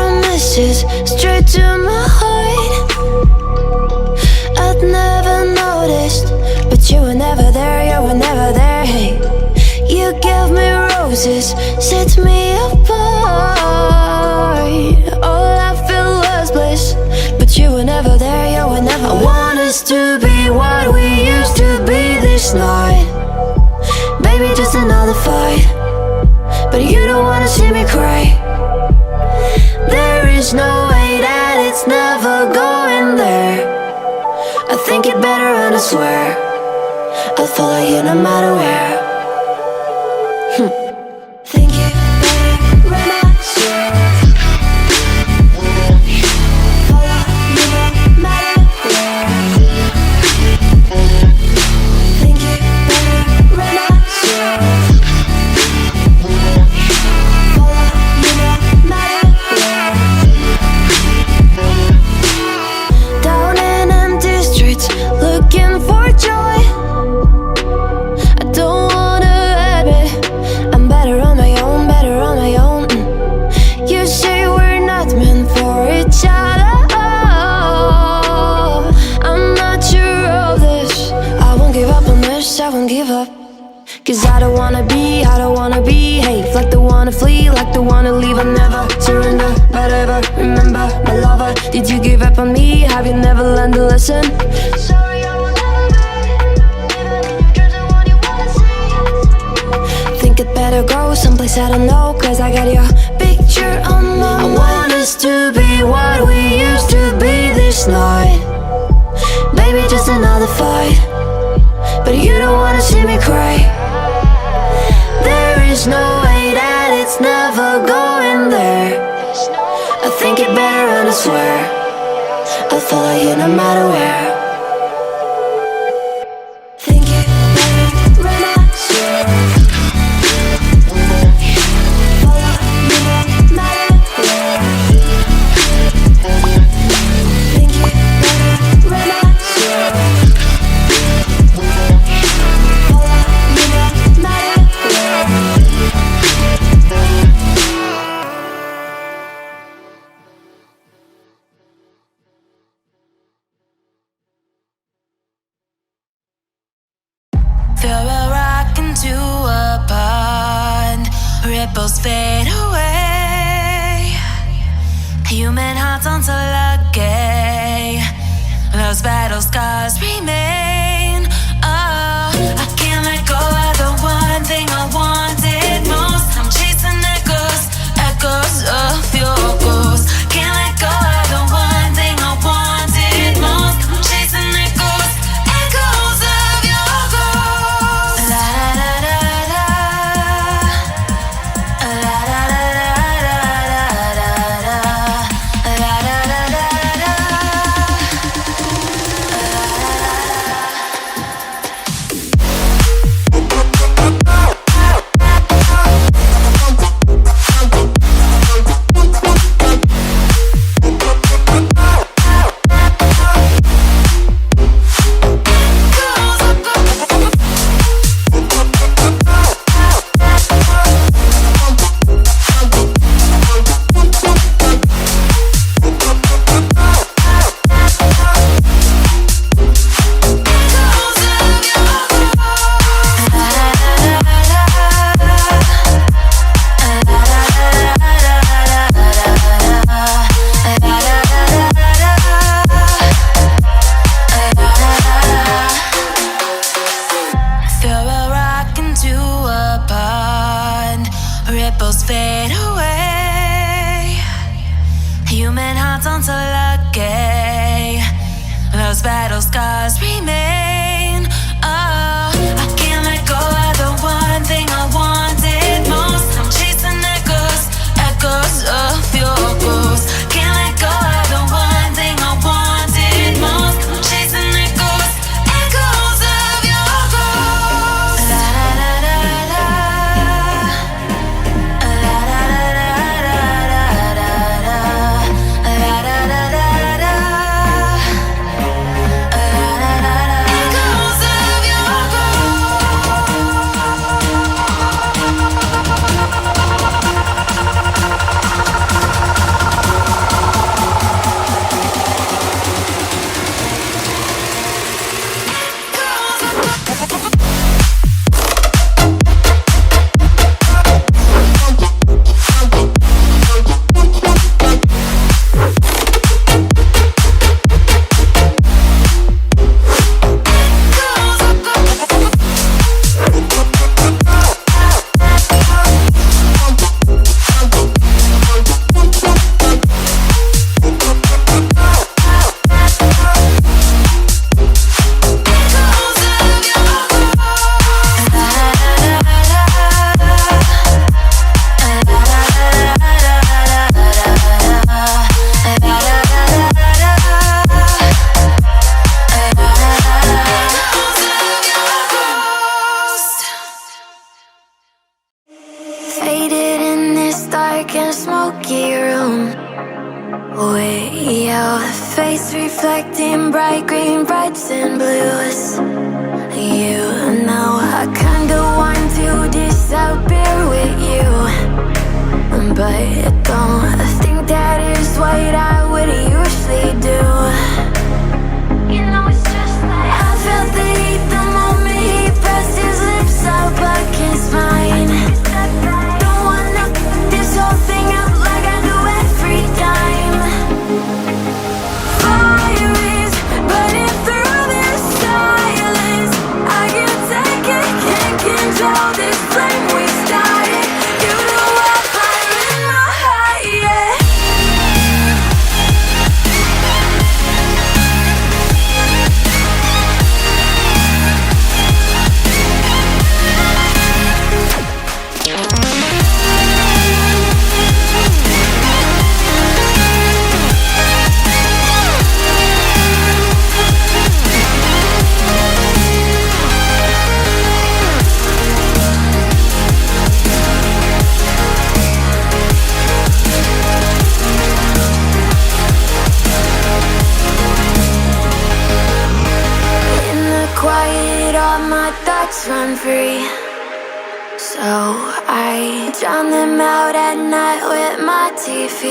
promises straight to my heart. I'd never noticed, but you were never there, you were never there. Hey, you gave me roses, set me apart. All I feel was bliss, but you were never there, you were never there. I want us to be what we used to be this night. Baby, just another fight, but you don't wanna see me cry. There is no way that it's never going there. I think it better and I swear I'll follow you no matter where. Think it better when I swear. Follow you no matter where. Think it better when I swear. Follow you no matter where. Down in empty streets, looking for joy. I don't wanna admit I'm better on my own, better on my own. You say we're not meant for each other. I'm not sure of this. I won't give up on this, I won't give up. Cause I don't wanna be, hey, like the wanna flee, like the wanna leave. I'll never surrender, but ever remember my lover. Did you give up on me? Have you never learned a lesson? Sorry, I will never be, even in your dreams, the one you wanna see. Think it better go someplace I don't know, cause I got your picture on my mind. I want us to be what we used to be this night. Baby, just another fight, but you don't wanna see me cry. There is no way that it's never going there. I think it better and I swear I'll follow you no matter where. Think it better when I swear. Follow you no matter where. Think it better when I swear. Follow you no matter where. Throw a rock into a pond, ripples fade away. Human hearts aren't so lucky, those battle scars remain. Oh, I can't let go of the one thing I wanted most. I'm chasing echoes, echoes of your ghost. Can't let go of the one thing I wanted most. I'm chasing echoes, echoes of your ghost. La da da da da, la da da da da da, la da da da da. ripples fade away. Human hearts aren't so lucky. Those battle scars remain. Oh, I can't let go of the one thing I wanted most. I'm chasing echoes, echoes of your ghost. Can't let go of the one thing I wanted most. I'm chasing echoes, echoes of your ghost. La la la la la, la la la la la la, la la la la la, la la la la. With your face reflecting bright green, reds and blues. You know I kinda want to disappear with you, but don't think that is what I would usually do. You know it's just like I felt the heat the moment he pressed his lips up against mine. Don't wanna this whole thing up like I do every time. Fire is burning through this silence. I can't take it, can't control this flame we started. You know I'm fire in my heart, yeah. Quiet, all my thoughts run free, so I drown them out at night with my TV.